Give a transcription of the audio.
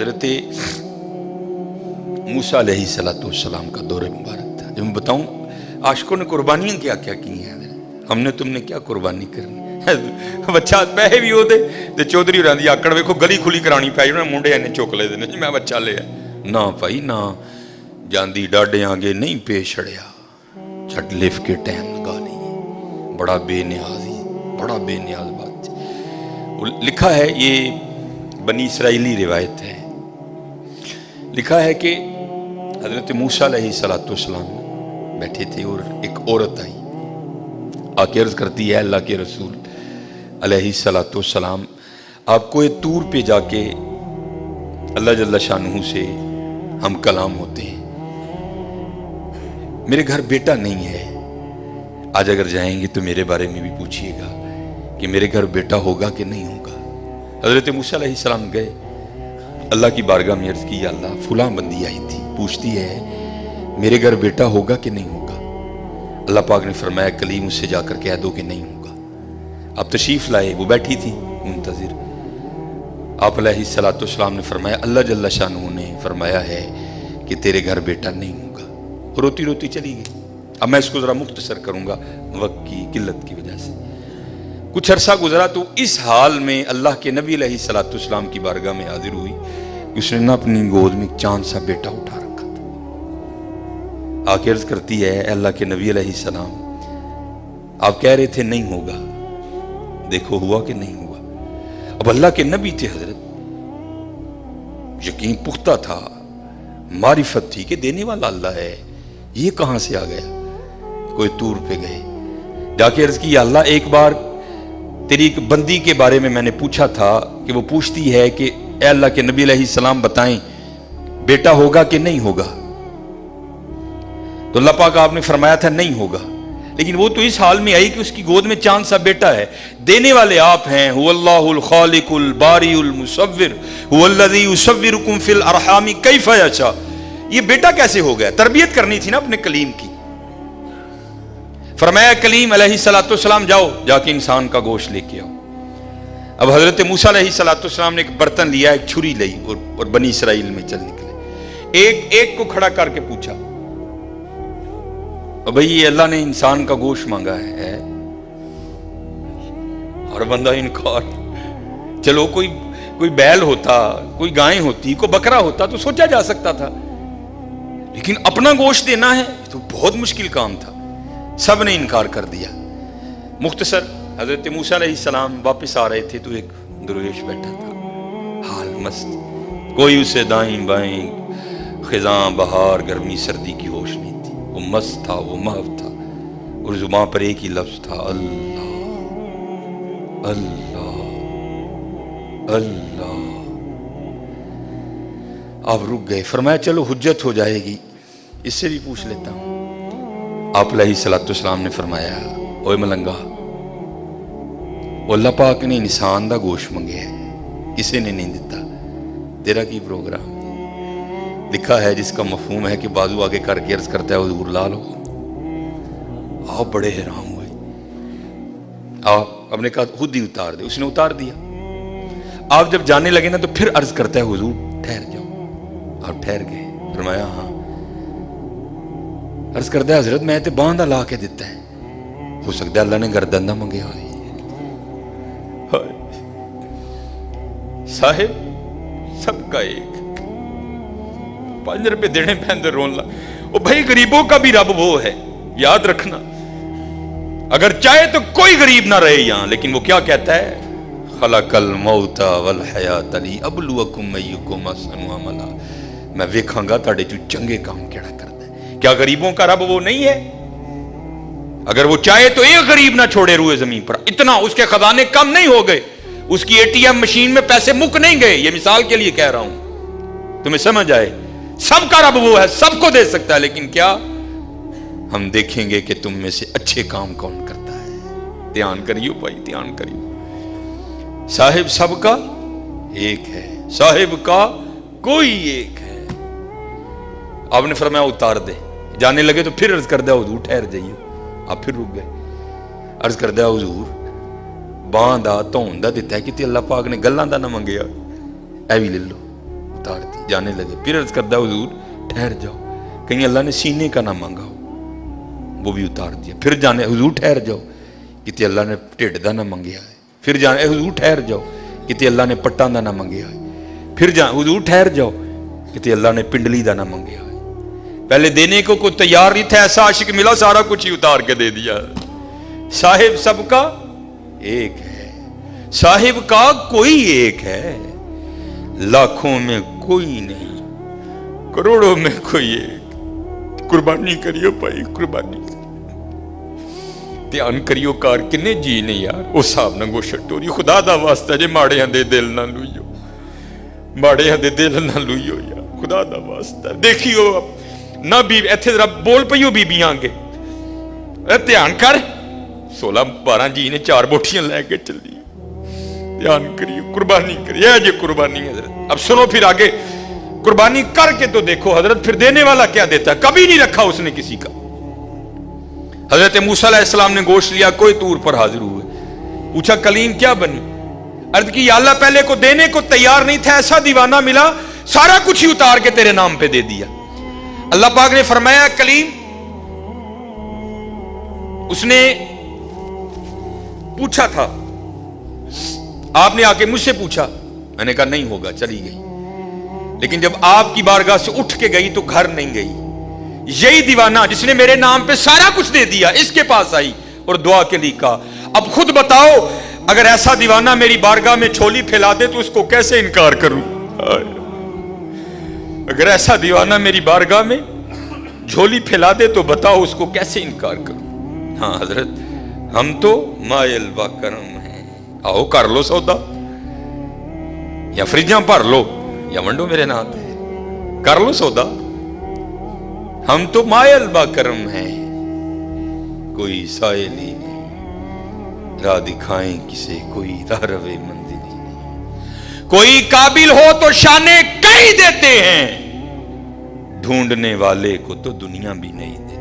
हज़रत मूसा अलैहिस्सलाम का दौर मुबारक था। जब मैं बताऊं आशिकों ने कुर्बानियां क्या क्या की हैं, हमने तुमने क्या कुर्बानी करनी। बच्चा पैसे भी होते तो चौधरी होरां दी आकड़ वेखो गली खुली करानी पै जाए, मुंडे इन्ने चुक ले देने मैं बच्चा लिया ना भाई ना, जांदी डाडे आगे नहीं पे छड़िया, छट लिफ के टाइम लगा नहीं, बड़ा बेनियाज ही, बड़ा बेनियाज बात। लिखा है, ये बनी इसराइली रिवायत है, लिखा है कि हज़रत मूसा अलैहिस्सलाम बैठे थे और एक औरत आई, आके अर्ज करती है अल्लाह के रसूल अलैहिस्सलाम, आपको ये तूर पे जाके अल्लाह जल्ला शानहू से हम कलाम होते हैं, मेरे घर बेटा नहीं है, आज अगर जाएंगे तो मेरे बारे में भी पूछिएगा कि मेरे घर बेटा होगा कि नहीं होगा। हज़रत मूसा अलैहिस्सलाम गए, अल्लाह की बारगाह में अर्ज की, अल्लाह फुलां बंदी आई थी, पूछती है मेरे घर बेटा होगा कि नहीं होगा। अल्लाह पाक ने फरमाया कलीम उससे जाकर कह दो कि नहीं होगा। अब तशरीफ लाए, वो बैठी थी मुंतजिर, आप अलैहिस्सलाम ने फरमाया अल्लाह जल्ला शानहू ने फरमाया है कि तेरे घर बेटा नहीं होगा। रोती रोती चली गई। अब मैं इसको जरा मुख्तसर करूंगा वक्त की किल्लत की वजह से। कुछ अरसा गुजरा तो इस हाल में अल्लाह के नबी अलैहिस्सलाम की बारगाह में हाजिर हुई, उसने ना अपनी गोद में चांद सा बेटा उठा रखा था। आके अर्ज करती है अल्लाह के नबी अलैहिस्सलाम, आप कह रहे थे नहीं होगा, देखो हुआ कि नहीं हुआ। अब अल्लाह के नबी थे हजरत, यकीन पुख्ता था, मारिफत थी कि देने वाला अल्लाह है, ये कहां से आ गया। कोई तूर पे गए, जाके अर्ज की अल्लाह एक बार तेरी एक बंदी के बारे में मैंने पूछा था कि वो पूछती है कि ए अल्लाह के नबी अलैहिस्सलाम बताएं बेटा होगा कि नहीं होगा। तो अल्लाह पाक आपने फरमाया था नहीं होगा, लेकिन वो तो इस हाल में आई कि उसकी गोद में चांद सा बेटा है। देने वाले आप हैं, हुवल्लाहुल खालिकुल बारिउल मुसव्विर हुवल्लज़ी युसव्विरुकुम फिल अरहामी कैफ़ यशा। ये बेटा कैसे हो गया? तरबियत करनी थी ना अपने कलीम की। फरमाया कलीम अलैहिस्सलाम जाओ जाके इंसान का गोश्त लेके आओ। अब हजरत मूसा अलैहिस्सलाम ने एक बर्तन लिया, एक छुरी ली और बनी इसराइल में चल निकले। एक एक को खड़ा करके पूछा, भाई ये अल्लाह ने इंसान का गोश्त मांगा है। हर बंदा इनकार। चलो कोई बैल होता, कोई गाय होती, कोई बकरा होता तो सोचा जा सकता था, लेकिन अपना गोश्त देना है तो बहुत मुश्किल काम था। सब ने इनकार कर दिया। मुख्तसर हजरत मूसा अलैहिस्सलाम वापस आ रहे थे तो एक दरवेश बैठा था, हाल मस्त, कोई उसे दाएं बाएं खिजां बहार गर्मी सर्दी की होश नहीं थी। वो मस्त था, वो महव था, और जुबान पर एक ही लफ्ज था, अल्लाह अल्लाह अल्लाह। आप रुक गए, फरमाया चलो हुज्जत हो जाएगी, इससे भी पूछ लेता हूं। आप अलैहिस्सलाम ने फरमाया ओए मलंगा, अल्लाह पाक ने इंसान दा गोश्त मंगे है, किसी ने नहीं दिता, तेरा की प्रोग्राम। लिखा है जिसका मफहूम है कि बाजू आगे करके अर्ज करता है हुजूर ला लो। आप बड़े हैरान हुए, आप अपने कहा खुद ही उतार दे, उसने उतार दिया। आप जब जाने लगे ना तो फिर अर्ज करता है हुजूर ठहर जाओ। आप ठहर गए, फरमाया हाँ। अर्ज करता है हजरत मैं तो बांधा ला के दिता है, हो सकता है अल्लाह ने गर्दन ना मंगे हो। साहिब सबका एक 5 रुपए देने पैंदे रोन ला। ओ भाई गरीबों का भी रब वो है, याद रखना। अगर चाहे तो कोई गरीब ना रहे यहां, लेकिन वो क्या कहता है, खलकल मौता वल हयात ली अबलुवकुम अय्युकुम अहसनु अमला। मैं वेखांगा ताड़े चो चंगे काम केड़ा करदा है। क्या गरीबों का रब वो नहीं है? अगर वो चाहे तो एक गरीब ना छोड़े रूए जमीन पर। इतना उसके खजाने कम नहीं हो गए, उसकी एटीएम मशीन में पैसे मुक नहीं गए। ये मिसाल के लिए कह रहा हूं, तुम्हें समझ आए। सबका रब वो है, सबको दे सकता है, लेकिन क्या हम देखेंगे कि तुम में से अच्छे काम कौन करता है। ध्यान करियो भाई, ध्यान करियो। साहिब सबका एक है, साहिब का कोई एक है। आपने फरमाया उतार दे। जाने लगे तो फिर अर्ज कर दिया हुजूर ठहर जाइए। आप फिर रुक गए। अर्ज कर दिया हुजूर बांह दा धौन दा दिता है कि अल्लाह पाक ने गल्लां दा ना मंगया, ऐ भी ले लो। उतार दी। जाने लगे, फिर अर्ज करदा हुजूर ठहर जाओ, कहीं अल्लाह ने सीने का ना मांगा हो, वो भी उतार दिया। फिर जाने, हुजूर ठहर जाओ, किते अल्लाह ने ढिड दा ना मंगया है। फिर जाने, हुजूर ठहर जाओ, किते अल्लाह ने पट्टां दा ना मंगया है। फिर हुजूर ठहर जाओ, किते अल्लाह ने पिंडली दा ना मंगया है। पहले देने को कोई तैयार नहीं था, ऐसा आशिक मिला सारा कुछ ही उतार के दे दिया। साहिब सबका एक है, साहिब का कोई एक है, लाखों में कोई नहीं, करोड़ों में कोई एक। कुर्बानी करियो भाई, कुर्बानी ध्यान करियो कार किन्ने जी ने यार उस हिसाब नाल गोशत टोरी। खुदा दा वास्ता जे माड़ियां दे दिल ना लुइयो, माड़ियां दे दिल ना लुइयो यार, खुदा दा वास्ता। देखियो ना भी इत्थे जरा बोल पईयो बीबियां आगे, ध्यान कर, 16-12 जी ने 4 बोटियां लैके चली। ध्यान करियो, कुर्बानी करिए, ये कुर्बानी हजरत। अब सुनो फिर आगे, कुर्बानी करके तो देखो हजरत, फिर देने वाला क्या देता है। कभी नहीं रखा उसने किसी का। हजरत मूसा अलैहिस्सलाम ने गोश्त लिया, कोई तूर पर हाजिर हुए, पूछा कलीम क्या बनी। अर्ज की या अल्लाह पहले को देने को तैयार नहीं था, ऐसा दीवाना मिला सारा कुछ ही उतार के तेरे नाम पे दे दिया। अल्लाह पाक ने फरमाया कलीम, उसने पूछा था, आपने आके मुझसे पूछा, मैंने कहा नहीं होगा, चली गई। लेकिन जब आपकी बारगाह से उठ के गई तो घर नहीं गई। यही दीवाना जिसने मेरे नाम पे सारा कुछ दे दिया, इसके पास आई और दुआ के लिए कहा। अब खुद बताओ, अगर ऐसा दीवाना मेरी बारगाह में झोली फैला दे तो उसको कैसे इनकार करूं। अगर ऐसा दीवाना मेरी बारगाह में झोली फैला दे तो बताओ उसको कैसे इनकार करूं। हाँ हजरत, हम तो मायल व करम हैं, आओ कर लो सौदा, या फ्रिजां भर लो या वंडो मेरे नाम पे, कर लो सौदा। हम तो मायल बा करम है, कोई साइल ही नहीं, राह दिखाएं किसे कोई राह रवे मंजिल ही नहीं। कोई काबिल हो तो शाने कई देते हैं, ढूंढने वाले को तो दुनिया भी नहीं देती।